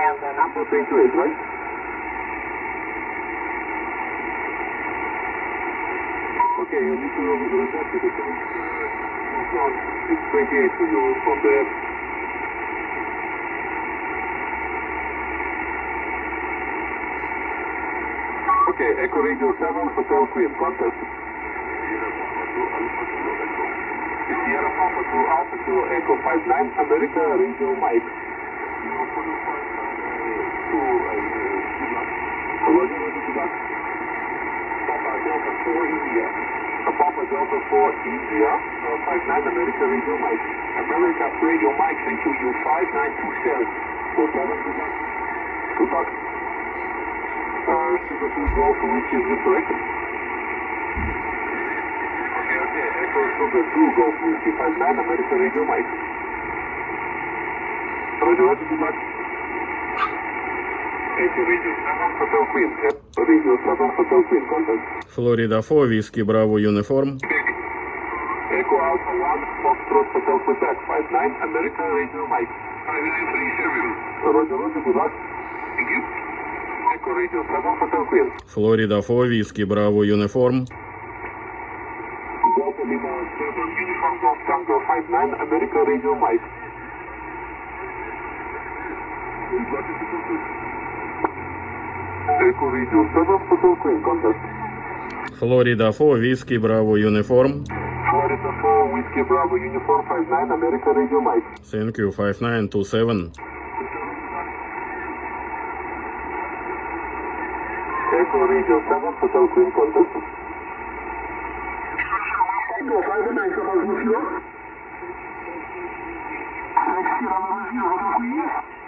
And the number 28, right? Okay, you need to request it. 628 to you from the... Okay, Echo Radio 7, Hotel Queen, contact. Sierra Papa 2, Alpha 2, Echo 59, America, Radio Mike. Papa Delta 4, India. Papa Delta 4, India, 59, America, Radio Mike. America, Radio Mike, thank you, you 5927. 47, good luck. Sugar 2 Golf, which is the correct? Okay, Echo Sugar 2 Golf, which is 59, America, Radio Mike. Roger, good luck. Echo Radio 7, Hotel Queen. Radio 7, Hotel Queen, contact. Florida 4, Whiskey Bravo Uniform. Echo Alpha 1, Foxtrot Hotel Quebec, 59, America, Radio Mike. 5937. Roger, good luck. Thank you. Echo Radio 7, Hotel Queen. Florida 4, Whiskey Bravo Uniform. Delta Lima 7, Uniform Golf Tango 59, America, Radio Mike. Echo Radio 7, Hotel Queen, contact. Florida 4, Whiskey Bravo Uniform. Florida 4, Whiskey Bravo Uniform 59, America, Radio Mike. Thank you, 5927. Echo Radio 7, Hotel Queen, contact. Echo 59,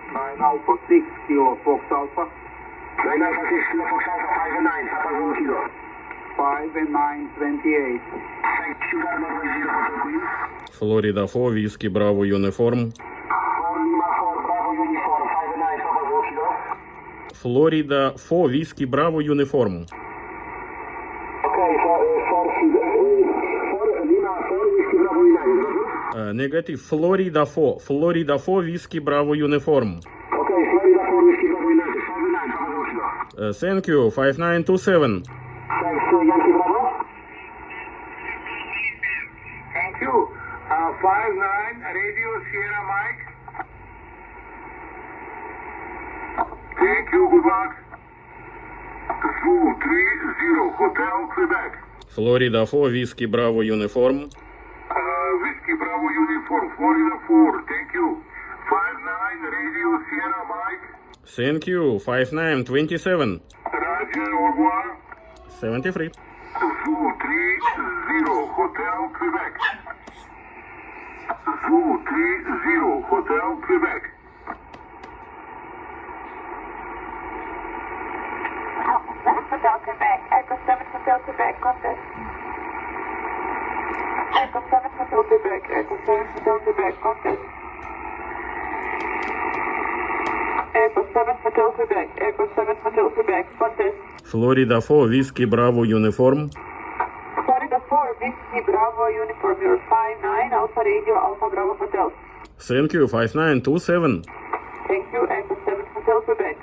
Nine Alpha 6, Kilo Fox Alpha. 9 Alpha 6, Kilo Fox Alpha, 5 and 9, Papa 1 Kilo. 5 and 9, 28. Thank you, Hotel Queen. Florida 4, Whiskey Bravo Uniform. Florida 4, Whiskey Bravo Uniform. Okay, for Lima 4, Whiskey Bravo Uniform. Negative. Florida 4. Florida 4, Whiskey Bravo Uniform. Okay, Florida 4, Whiskey Bravo United. 59, Papa 1 Kilo. Thank you, 5927. Thank you, Yankee Bravo. Thank you. 59, Radio Sierra Mike. Thank you, good luck. 230, Hotel Quebec. Florida 4, Whiskey Bravo Uniform. Whiskey Bravo Uniform, Florida 4, thank you. 59, Radio Sierra Mike. Thank you, 5927. Roger, au revoir. 73. 230, Hotel Quebec. 230, Hotel Quebec. Hotel Quebec, Echo 7 Hotel Quebec, contact. Echo 7 Hotel Quebec, Echo 7 Hotel Quebec, contact. Echo 7 Hotel Quebec, Echo 7 Hotel Quebec, contact. Florida 4, Whiskey Bravo Uniform. Florida 4, Whiskey Bravo Uniform, you're 59, Alpha Radio, Alpha Bravo Hotel. Thank you, 5927. Thank you, Echo 7 Hotel Quebec.